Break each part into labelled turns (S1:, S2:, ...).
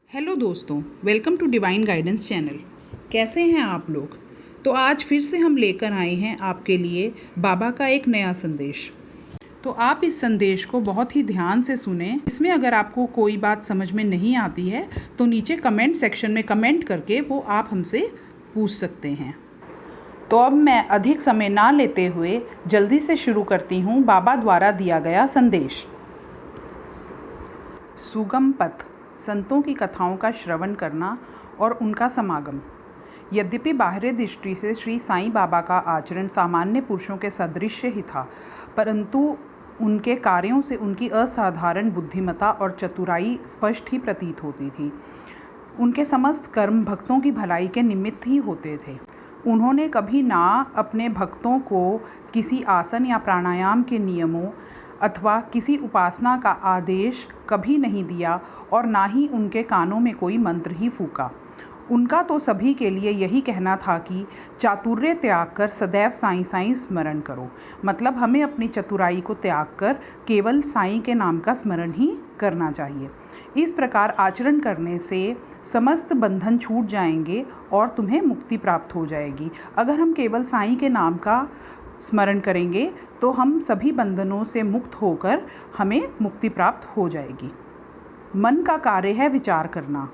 S1: Hello दोस्तों, welcome to divine guidance channel. कैसे हैं आप लोग? तो आज फिर से हम लेकर आए हैं आपके लिए बाबा का एक नया संदेश। तो आप इस संदेश को बहुत ही ध्यान से सुने। इसमें अगर आपको कोई बात समझ में नहीं आती है तो नीचे कमेंट सेक्शन में कमेंट करके वो आप हमसे पूछ सकते हैं। तो अब मैं अधिक समय ना लेते हुए जल्दी से शुरू करती हूँ बाबा द्वारा दिया गया संदेश। सुगम पथ, संतों की कथाओं का श्रवण करना और उनका समागम। यद्यपि बाहरी दृष्टि से श्री साईं बाबा का आचरण सामान्य पुरुषों के सदृश ही था, परंतु उनके कार्यों से उनकी असाधारण बुद्धिमत्ता और चतुराई स्पष्ट ही प्रतीत होती थी। उनके समस्त कर्म भक्तों की भलाई के निमित्त ही होते थे। उन्होंने कभी ना अपने भक्तों को किसी आसन या प्राणायाम के नियमों अथवा किसी उपासना का आदेश कभी नहीं दिया और ना ही उनके कानों में कोई मंत्र ही फूका। उनका तो सभी के लिए यही कहना था कि चातुर्य त्याग कर सदैव साईं साईं स्मरण करो। मतलब हमें अपनी चतुराई को त्याग कर केवल साईं के नाम का स्मरण ही करना चाहिए। इस प्रकार आचरण करने से समस्त बंधन छूट जाएंगे और तुम्हें मुक्ति प्राप्त हो जाएगी। अगर हम केवल साईं के नाम का स्मरण करेंगे तो हम सभी बंधनों से मुक्त होकर हमें मुक्ति प्राप्त हो जाएगी। मन का कार्य है विचार करना।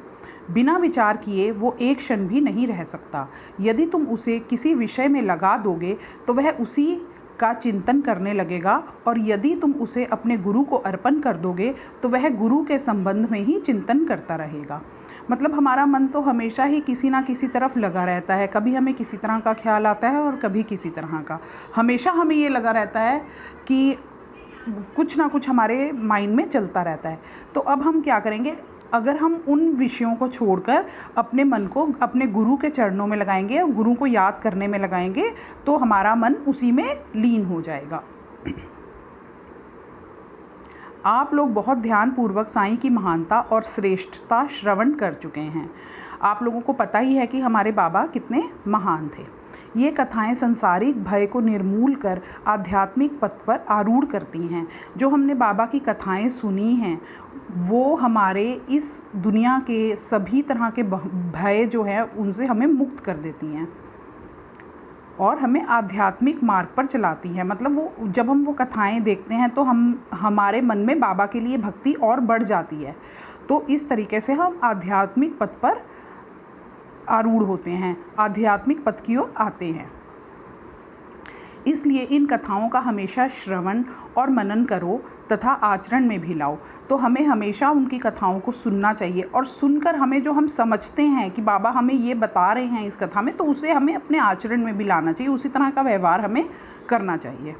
S1: बिना विचार किए वो एक क्षण भी नहीं रह सकता। यदि तुम उसे किसी विषय में लगा दोगे तो वह उसी का चिंतन करने लगेगा, और यदि तुम उसे अपने गुरु को अर्पण कर दोगे तो वह गुरु के संबंध में ही चिंतन करता रहेगा। मतलब हमारा मन तो हमेशा ही किसी ना किसी तरफ लगा रहता है। कभी हमें किसी तरह का ख्याल आता है और कभी किसी तरह का। हमेशा हमें ये लगा रहता है कि कुछ ना कुछ हमारे माइंड में चलता रहता है। तो अब हम क्या करेंगे? अगर हम उन विषयों को छोड़कर अपने मन को अपने गुरु के चरणों में लगाएंगे और गुरु को याद करने में लगाएंगे तो हमारा मन उसी में लीन हो जाएगा। आप लोग बहुत ध्यानपूर्वक साईं की महानता और श्रेष्ठता श्रवण कर चुके हैं। आप लोगों को पता ही है कि हमारे बाबा कितने महान थे। ये कथाएं संसारिक भय को निर्मूल कर आध्यात्मिक पथ पर आरूढ़ करती हैं। जो हमने बाबा की कथाएं सुनी हैं वो हमारे इस दुनिया के सभी तरह के भय जो है उनसे हमें मुक्त कर देती हैं और हमें आध्यात्मिक मार्ग पर चलाती हैं। मतलब वो जब हम वो कथाएं देखते हैं तो हमारे मन में बाबा के लिए भक्ति और बढ़ जाती है। तो इस तरीके से हम आध्यात्मिक पथ पर आरूढ़ होते हैं, आध्यात्मिक पथ की ओर आते हैं। इसलिए इन कथाओं का हमेशा श्रवण और मनन करो तथा आचरण में भी लाओ। तो हमें हमेशा उनकी कथाओं को सुनना चाहिए और सुनकर हमें जो हम समझते हैं कि बाबा हमें ये बता रहे हैं इस कथा में, तो उसे हमें अपने आचरण में भी लाना चाहिए। उसी तरह का व्यवहार हमें करना चाहिए।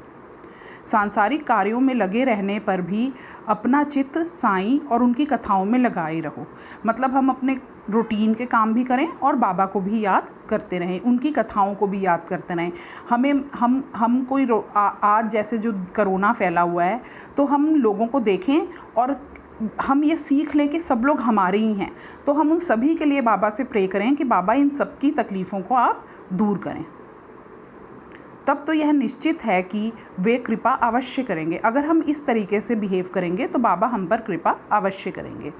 S1: सांसारिक कार्यों में लगे रहने पर भी अपना चित्त साईं और उनकी कथाओं में लगाए रहो। मतलब हम अपने रूटीन के काम भी करें और बाबा को भी याद करते रहें, उनकी कथाओं को भी याद करते रहें। हमें हम कोई आज जैसे जो कोरोना फैला हुआ है तो हम लोगों को देखें और हम ये सीख लें कि सब लोग हमारे ही हैं। तो हम उन सभी के लिए बाबा से प्रे करें कि बाबा इन सब की तकलीफ़ों को आप दूर करें। तब तो यह निश्चित है कि वे कृपा अवश्य करेंगे। अगर हम इस तरीके से बिहेव करेंगे तो बाबा हम पर कृपा अवश्य करेंगे।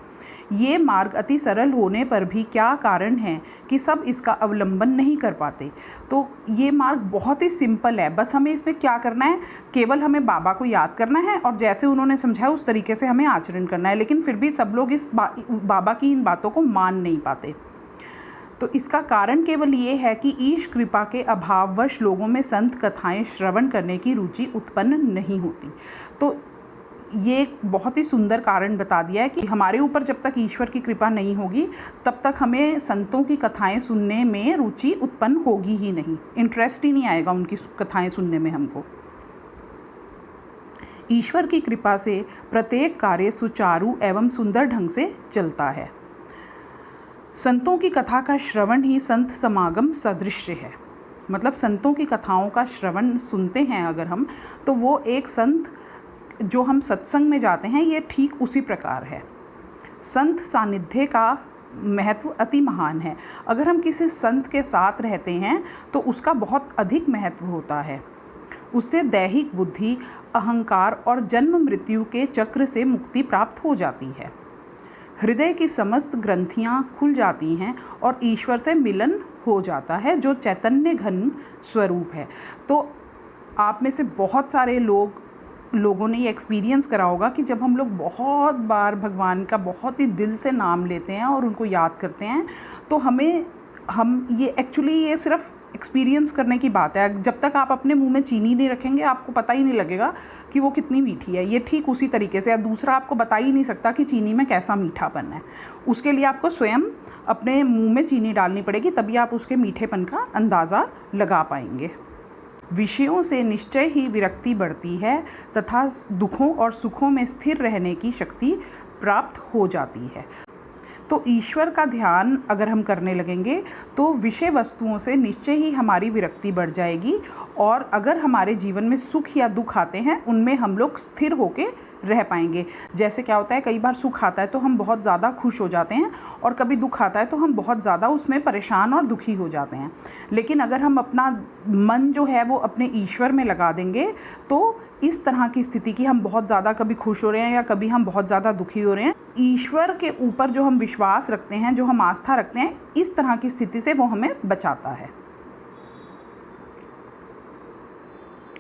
S1: ये मार्ग अति सरल होने पर भी क्या कारण है कि सब इसका अवलंबन नहीं कर पाते? तो ये मार्ग बहुत ही सिंपल है। बस हमें इसमें क्या करना है? केवल हमें बाबा को याद करना है और जैसे उन्होंने समझाया उस तरीके से हमें आचरण करना है। लेकिन फिर भी सब लोग इस बाबा की इन बातों को मान नहीं पाते। तो इसका कारण केवल ये है कि ईश कृपा के अभाववश लोगों में संत कथाएं श्रवण करने की रुचि उत्पन्न नहीं होती। तो ये एक बहुत ही सुंदर कारण बता दिया है कि हमारे ऊपर जब तक ईश्वर की कृपा नहीं होगी तब तक हमें संतों की कथाएं सुनने में रुचि उत्पन्न होगी ही नहीं। इंटरेस्ट ही नहीं आएगा उनकी कथाएं सुनने में हमको। ईश्वर की कृपा से प्रत्येक कार्य सुचारू एवं सुंदर ढंग से चलता है। संतों की कथा का श्रवण ही संत समागम सदृश है। मतलब संतों की कथाओं का श्रवण सुनते हैं अगर हम, तो वो एक संत जो हम सत्संग में जाते हैं ये ठीक उसी प्रकार है। संत सानिध्य का महत्व अति महान है। अगर हम किसी संत के साथ रहते हैं तो उसका बहुत अधिक महत्व होता है। उससे दैहिक बुद्धि, अहंकार और जन्म मृत्यु के चक्र से मुक्ति प्राप्त हो जाती है। हृदय की समस्त ग्रंथियाँ खुल जाती हैं और ईश्वर से मिलन हो जाता है, जो चैतन्य घन स्वरूप है। तो आप में से बहुत सारे लोगों ने ये एक्सपीरियंस करा होगा कि जब हम लोग बहुत बार भगवान का बहुत ही दिल से नाम लेते हैं और उनको याद करते हैं, तो हम ये एक्चुअली ये सिर्फ एक्सपीरियंस करने की बात है। जब तक आप अपने मुंह में चीनी नहीं रखेंगे, आपको पता ही नहीं लगेगा कि वो कितनी मीठी है। ये ठीक उसी तरीके से दूसरा आपको बता ही नहीं सकता कि चीनी में कैसा मीठापन है। उसके लिए आपको स्वयं अपने मुंह में चीनी डालनी पड़ेगी, तभी आप उसके मीठेपन का अंदाज़ा लगा पाएंगे। विषयों से निश्चय ही विरक्ति बढ़ती है तथा दुखों और सुखों में स्थिर रहने की शक्ति प्राप्त हो जाती है। तो ईश्वर का ध्यान अगर हम करने लगेंगे तो विषय वस्तुओं से निश्चय ही हमारी विरक्ति बढ़ जाएगी, और अगर हमारे जीवन में सुख या दुख आते हैं उनमें हम लोग स्थिर होके रह पाएंगे। जैसे क्या होता है, कई बार सुख आता है तो हम बहुत ज़्यादा खुश हो जाते हैं, और कभी दुख आता है तो हम बहुत ज़्यादा उसमें परेशान और दुखी हो जाते हैं। लेकिन अगर हम अपना मन जो है वो अपने ईश्वर में लगा देंगे तो इस तरह की स्थिति कि हम बहुत ज़्यादा कभी खुश हो रहे हैं या कभी हम बहुत ज़्यादा दुखी हो रहे हैं, ईश्वर के ऊपर जो हम विश्वास रखते हैं, जो हम आस्था रखते हैं, इस तरह की स्थिति से वो हमें बचाता है।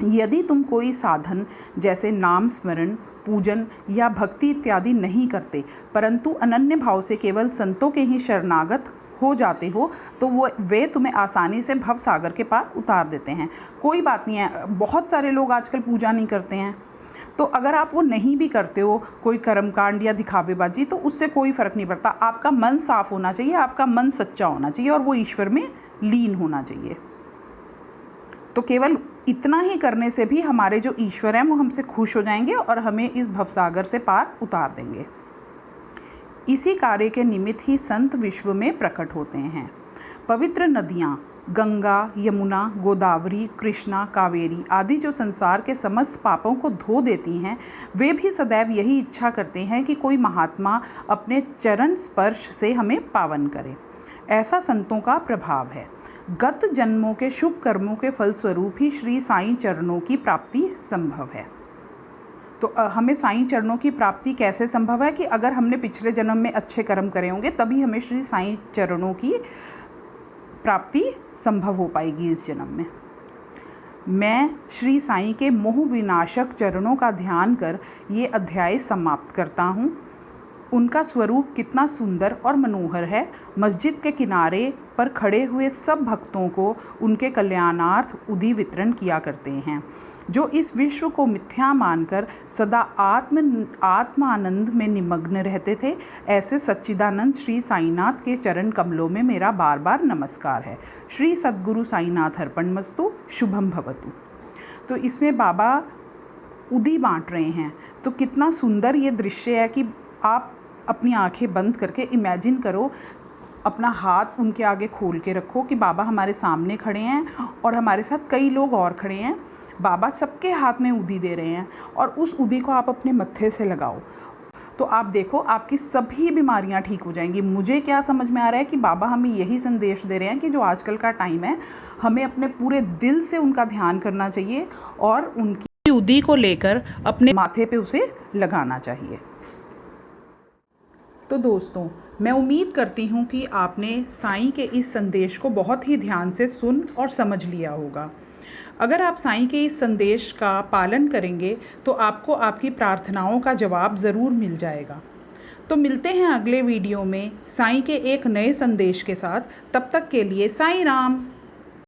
S1: यदि तुम कोई साधन जैसे नाम स्मरण, पूजन या भक्ति इत्यादि नहीं करते, परंतु अनन्य भाव से केवल संतों के ही शरणागत हो जाते हो, तो वे तुम्हें आसानी से भव सागर के पार उतार देते हैं। कोई बात नहीं है, बहुत सारे लोग आजकल पूजा नहीं करते हैं, तो अगर आप वो नहीं भी करते हो, कोई कर्मकांड या दिखावेबाजी, तो उससे कोई फ़र्क नहीं पड़ता। आपका मन साफ होना चाहिए, आपका मन सच्चा होना चाहिए, और वो ईश्वर में लीन होना चाहिए। तो केवल इतना ही करने से भी हमारे जो ईश्वर हैं वो हमसे खुश हो जाएंगे और हमें इस भवसागर से पार उतार देंगे। इसी कार्य के निमित्त ही संत विश्व में प्रकट होते हैं। पवित्र नदियाँ गंगा, यमुना, गोदावरी, कृष्णा, कावेरी आदि जो संसार के समस्त पापों को धो देती हैं, वे भी सदैव यही इच्छा करते हैं कि कोई महात्मा अपने चरण स्पर्श से हमें पावन करे। ऐसा संतों का प्रभाव है। गत जन्मों के शुभ कर्मों के फलस्वरूप ही श्री साईं चरणों की प्राप्ति संभव है। तो हमें साईं चरणों की प्राप्ति कैसे संभव है कि अगर हमने पिछले जन्म में अच्छे कर्म करे होंगे, तभी हमें श्री साईं चरणों की प्राप्ति संभव हो पाएगी इस जन्म में। मैं श्री साईं के मोह विनाशक चरणों का ध्यान कर ये अध्याय समाप्त करता हूँ। उनका स्वरूप कितना सुंदर और मनोहर है। मस्जिद के किनारे पर खड़े हुए सब भक्तों को उनके कल्याणार्थ उदी वितरण किया करते हैं। जो इस विश्व को मिथ्या मानकर सदा आत्मानंद में निमग्न रहते थे, ऐसे सच्चिदानंद श्री साईनाथ के चरण कमलों में मेरा बार बार नमस्कार है। श्री सद्गुरु साईनाथ अर्पणमस्तु। शुभम भवतु। तो इसमें बाबा उदी बांट रहे हैं। तो कितना सुंदर ये दृश्य है कि आप अपनी आंखें बंद करके इमेजिन करो, अपना हाथ उनके आगे खोल के रखो कि बाबा हमारे सामने खड़े हैं और हमारे साथ कई लोग और खड़े हैं। बाबा सबके हाथ में उदी दे रहे हैं और उस उदी को आप अपने मत्थे से लगाओ, तो आप देखो आपकी सभी बीमारियां ठीक हो जाएंगी। मुझे क्या समझ में आ रहा है कि बाबा हमें यही संदेश दे रहे हैं कि जो आजकल का टाइम है, हमें अपने पूरे दिल से उनका ध्यान करना चाहिए और उनकी उदी को लेकर अपने माथे पे उसे लगाना चाहिए। तो दोस्तों, मैं उम्मीद करती हूँ कि आपने साईं के इस संदेश को बहुत ही ध्यान से सुन और समझ लिया होगा। अगर आप साईं के इस संदेश का पालन करेंगे तो आपको आपकी प्रार्थनाओं का जवाब ज़रूर मिल जाएगा। तो मिलते हैं अगले वीडियो में साईं के एक नए संदेश के साथ। तब तक के लिए साईं राम।